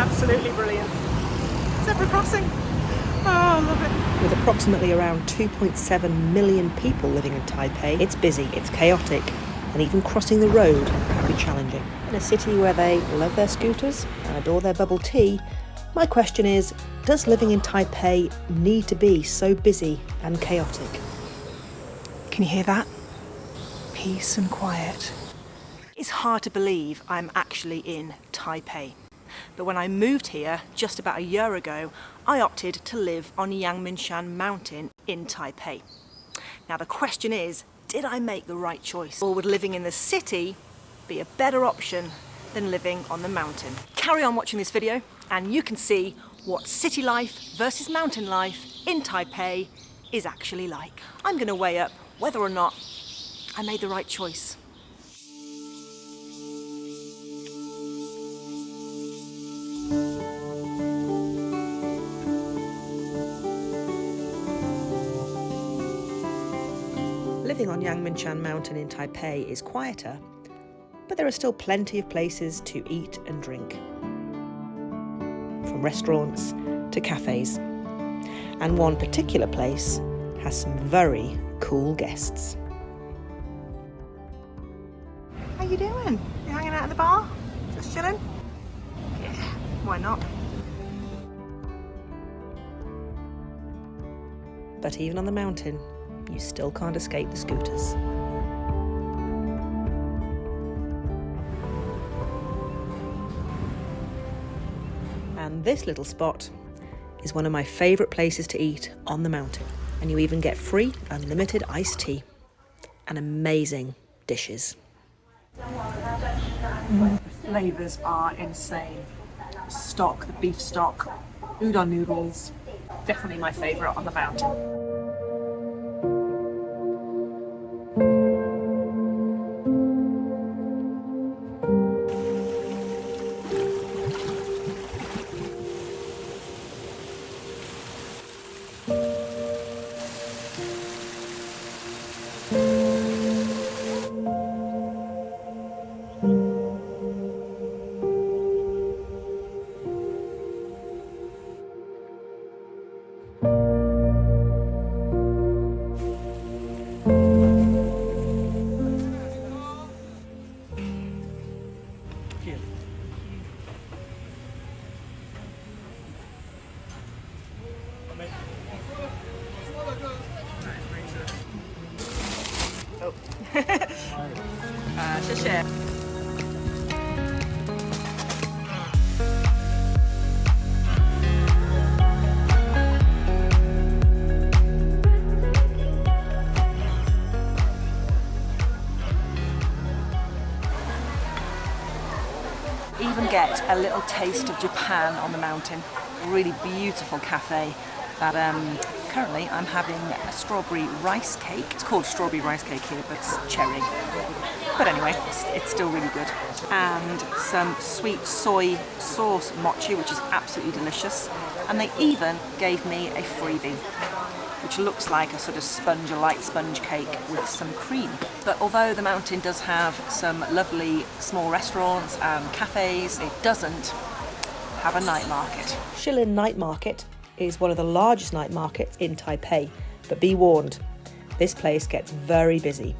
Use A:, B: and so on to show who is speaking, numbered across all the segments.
A: Absolutely brilliant. Zebra crossing. Oh, I love it.
B: With approximately around 2.7 million people living in Taipei, it's busy, it's chaotic, and even crossing the road can be challenging. In a city where they love their scooters and adore their bubble tea, my question is, does living in Taipei need to be so busy and chaotic?
A: Can you hear that? Peace and quiet. It's hard to believe I'm actually in Taipei. But when I moved here just about a year ago, I opted to live on Yangmingshan Mountain in Taipei. Now the question is, did I make the right choice? Or would living in the city be a better option than living on the mountain? Carry on watching this video and you can see what city life versus mountain life in Taipei is actually like. I'm going to weigh up whether or not I made the right choice.
B: Living on Yangmingshan Mountain in Taipei is quieter, but there are still plenty of places to eat and drink. From restaurants to cafes. And one particular place has some very cool guests.
A: How you doing? You hanging out at the bar? Just chilling? Yeah, why not?
B: But even on the mountain, you still can't escape the scooters. And this little spot is one of my favourite places to eat on the mountain. And you even get free, unlimited iced tea and amazing dishes.
A: The flavours are insane. Stock, the beef stock, udon noodles, definitely my favourite on the mountain. Shek. Even get a little taste of Japan on the mountain. A really beautiful cafe that currently I'm having a strawberry rice cake. It's called strawberry rice cake here, but it's cherry. But anyway, it's still really good. And some sweet soy sauce mochi, which is absolutely delicious. And they even gave me a freebie, which looks like a sort of sponge, a light sponge cake with some cream. But although the mountain does have some lovely small restaurants and cafes, it doesn't have a night market.
B: Shilin Night Market is one of the largest night markets in Taipei, but be warned, this place gets very busy.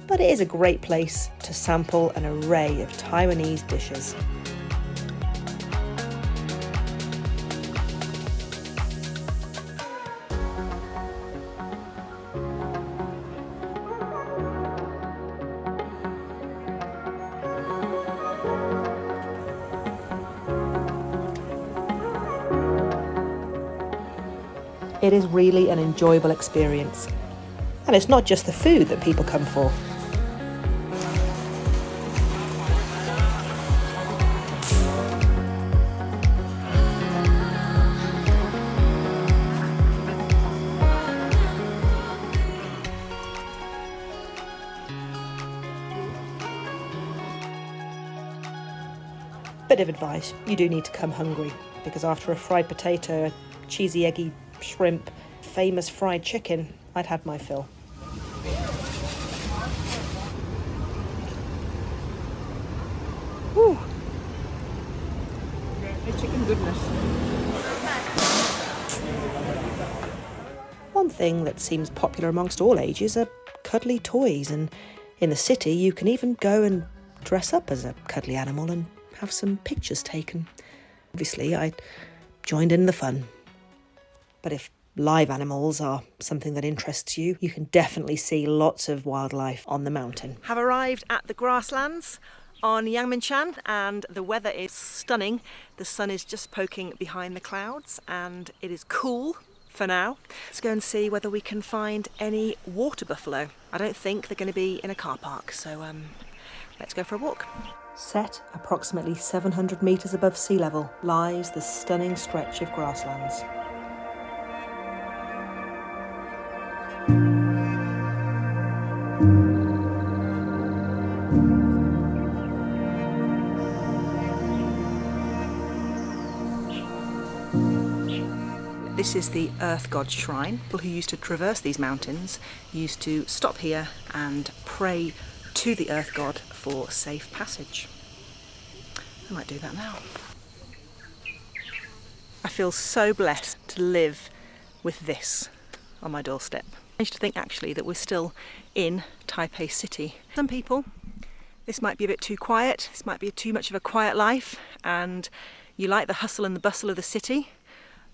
B: But it is a great place to sample an array of Taiwanese dishes. It is really an enjoyable experience. And it's not just the food that people come for. Bit of advice, you do need to come hungry, because after a fried potato, a cheesy eggy shrimp, famous fried chicken, I'd had my fill. Whew.
A: Hey, chicken goodness.
B: One thing that seems popular amongst all ages are cuddly toys, and in the city you can even go and dress up as a cuddly animal and have some pictures taken. Obviously, I joined in the fun. But if live animals are something that interests you, you can definitely see lots of wildlife on the mountain.
A: Have arrived at the grasslands on Yangmingshan, and the weather is stunning. The sun is just poking behind the clouds and it is cool for now. Let's go and see whether we can find any water buffalo. I don't think they're going to be in a car park, so let's go for a walk.
B: Set approximately 700 metres above sea level lies the stunning stretch of grasslands.
A: This is the Earth God Shrine. People who used to traverse these mountains used to stop here and pray to the Earth God for safe passage. I might do that now. I feel so blessed to live with this on my doorstep. I used to think actually that we're still in Taipei City. Some people, this might be a bit too quiet, this might be too much of a quiet life, and you like the hustle and the bustle of the city,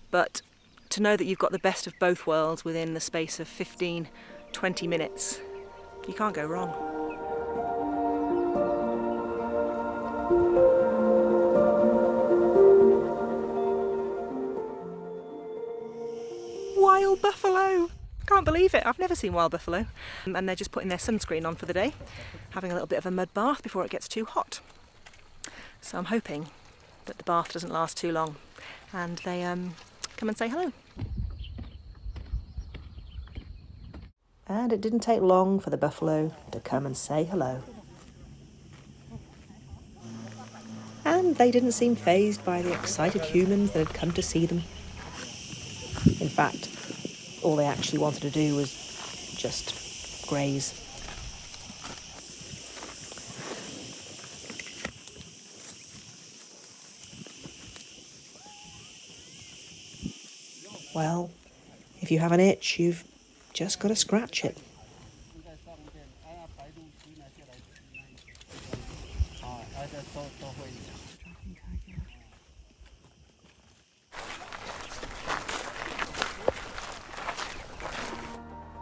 A: but to know that you've got the best of both worlds within the space of 15, 20 minutes, you can't go wrong. Wild buffalo! Can't believe it, I've never seen wild buffalo. And they're just putting their sunscreen on for the day, having a little bit of a mud bath before it gets too hot. So I'm hoping that the bath doesn't last too long and they come and say hello.
B: And it didn't take long for the buffalo to come and say hello. And they didn't seem fazed by the excited humans that had come to see them. In fact, all they actually wanted to do was just graze. Well, if you have an itch, you've just got to scratch it.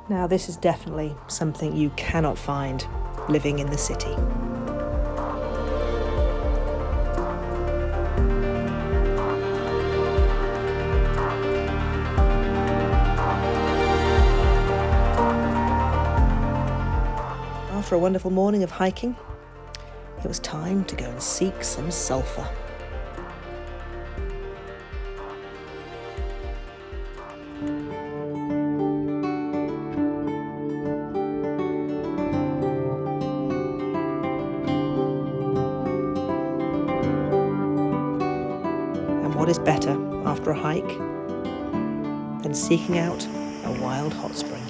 B: Now, this is definitely something you cannot find living in the city. After a wonderful morning of hiking, it was time to go and seek some sulphur. And what is better after a hike than seeking out a wild hot spring?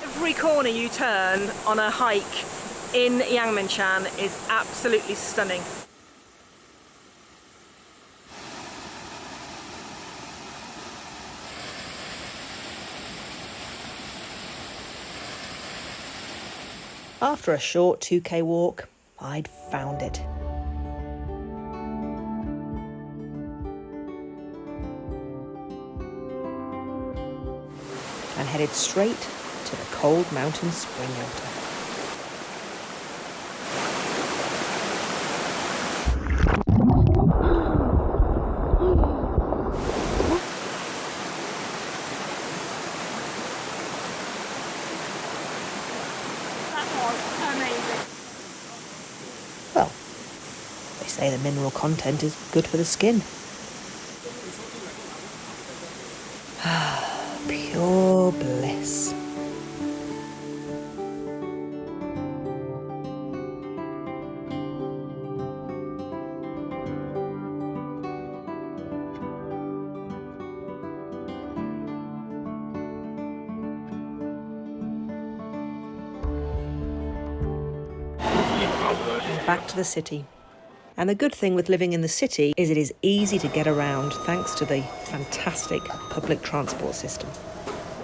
A: Every corner you turn on a hike in Yangmingshan is absolutely stunning.
B: After a short 2K walk, I'd found it. And headed straight to the cold mountain spring water.
A: was amazing.
B: Well, they say the mineral content is good for the skin. Pure bliss. Back to the city. And the good thing with living in the city is it is easy to get around thanks to the fantastic public transport system.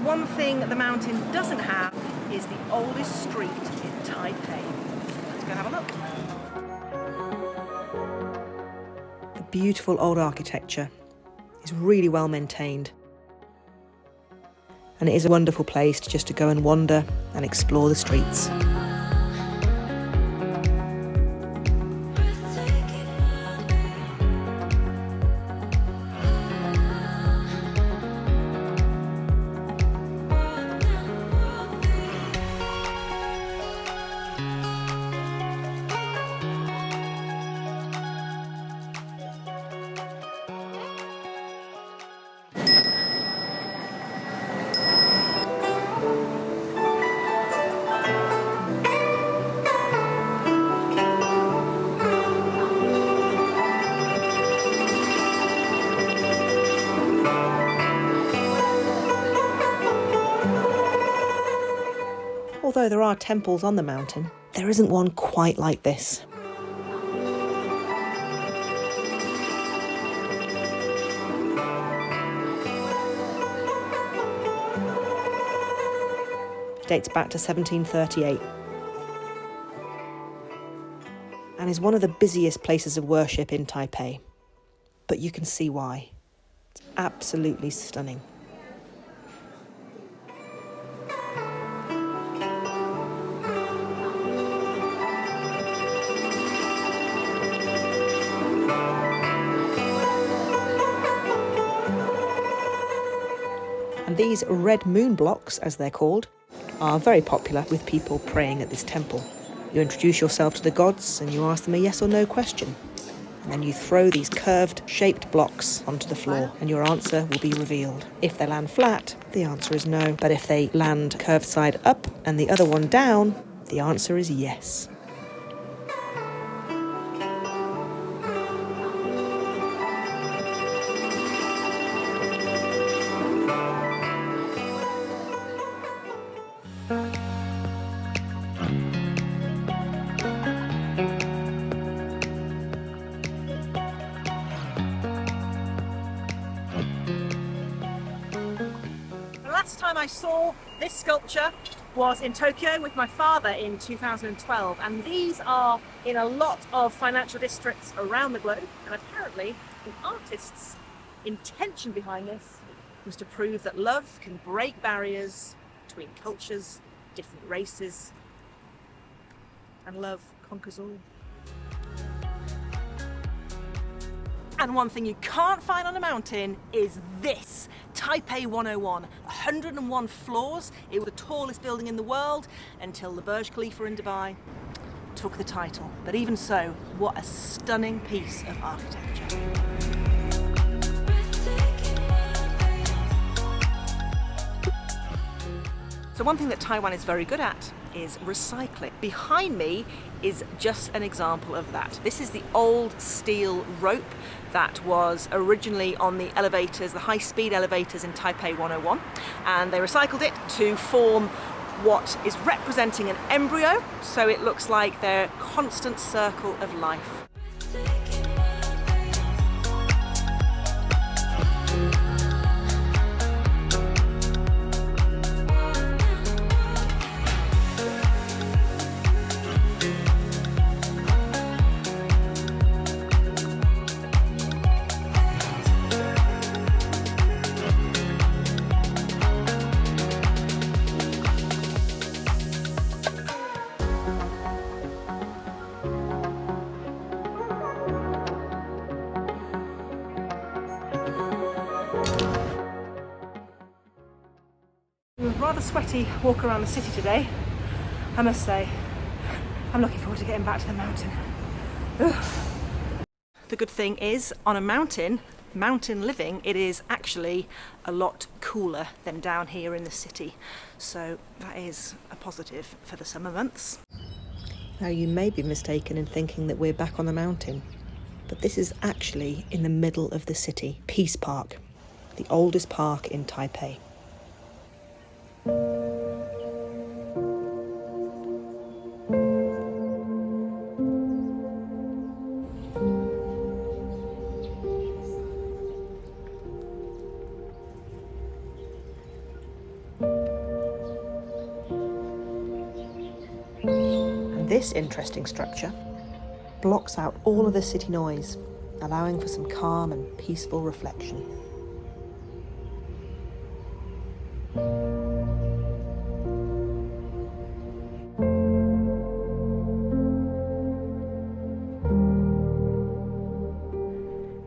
A: One thing the mountain doesn't have is the oldest street in Taipei. Let's go and have a look.
B: The beautiful old architecture is really well maintained. And it is a wonderful place just to go and wander and explore the streets. Although there are temples on the mountain, there isn't one quite like this. It dates back to 1738 and is one of the busiest places of worship in Taipei. But you can see why. It's absolutely stunning. And these red moon blocks, as they're called, are very popular with people praying at this temple. You introduce yourself to the gods and you ask them a yes or no question. And then you throw these curved, shaped blocks onto the floor and your answer will be revealed. If they land flat, the answer is no. But if they land curved side up and the other one down, the answer is yes.
A: The last time I saw this sculpture was in Tokyo with my father in 2012, and these are in a lot of financial districts around the globe, and apparently the artist's intention behind this was to prove that love can break barriers between cultures, different races, and love conquers all. And one thing you can't find on a mountain is this, Taipei 101, 101 floors. It was the tallest building in the world until the Burj Khalifa in Dubai took the title. But even so, what a stunning piece of architecture. So one thing that Taiwan is very good at is recycling. Behind me is just an example of that. This is the old steel rope that was originally on the elevators, the high-speed elevators in Taipei 101, and they recycled it to form what is representing an embryo, so it looks like their constant circle of life. It was a rather sweaty walk around the city today, I must say. I'm looking forward to getting back to the mountain. Ugh. The good thing is, on a mountain living, it is actually a lot cooler than down here in the city. So that is a positive for the summer months.
B: Now, you may be mistaken in thinking that we're back on the mountain, but this is actually in the middle of the city, Peace Park, the oldest park in Taipei. And this interesting structure blocks out all of the city noise, allowing for some calm and peaceful reflection.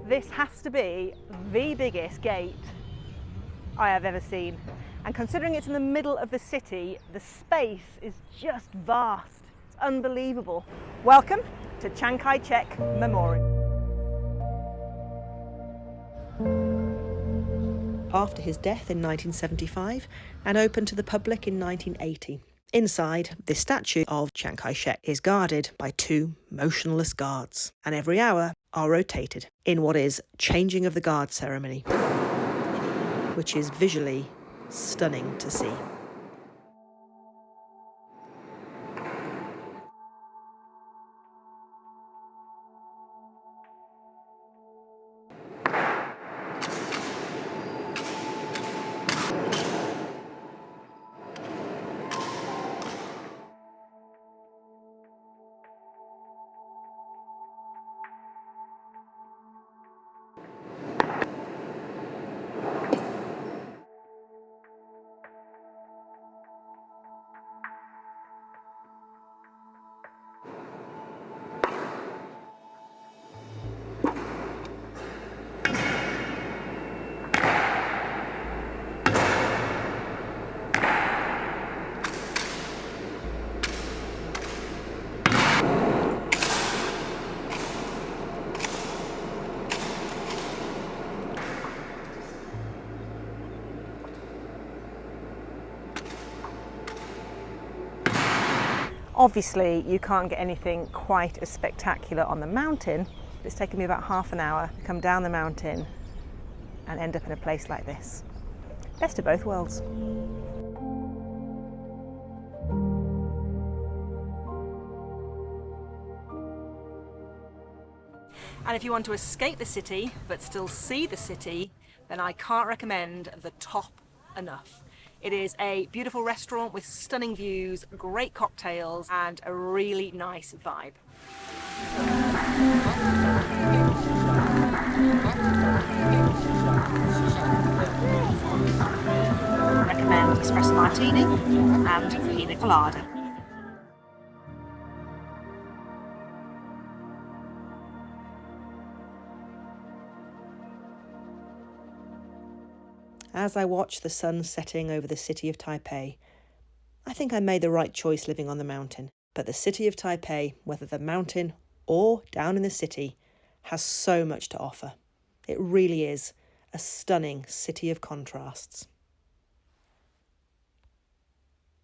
A: This has to be the biggest gate I have ever seen. And considering it's in the middle of the city, the space is just vast. It's unbelievable. Welcome to Chiang Kai-shek Memorial.
B: After his death in 1975 and opened to the public in 1980. Inside, this statue of Chiang Kai-shek is guarded by two motionless guards, and every hour are rotated in what is changing of the guard ceremony, which is visually stunning to see.
A: Obviously, you can't get anything quite as spectacular on the mountain. It's taken me about half an hour to come down the mountain and end up in a place like this. Best of both worlds. And if you want to escape the city but still see the city, then I can't recommend the top enough. It is a beautiful restaurant with stunning views, great cocktails, and a really nice vibe. Recommend espresso martini and pina colada.
B: As I watch the sun setting over the city of Taipei, I think I made the right choice living on the mountain. But the city of Taipei, whether the mountain or down in the city, has so much to offer. It really is a stunning city of contrasts.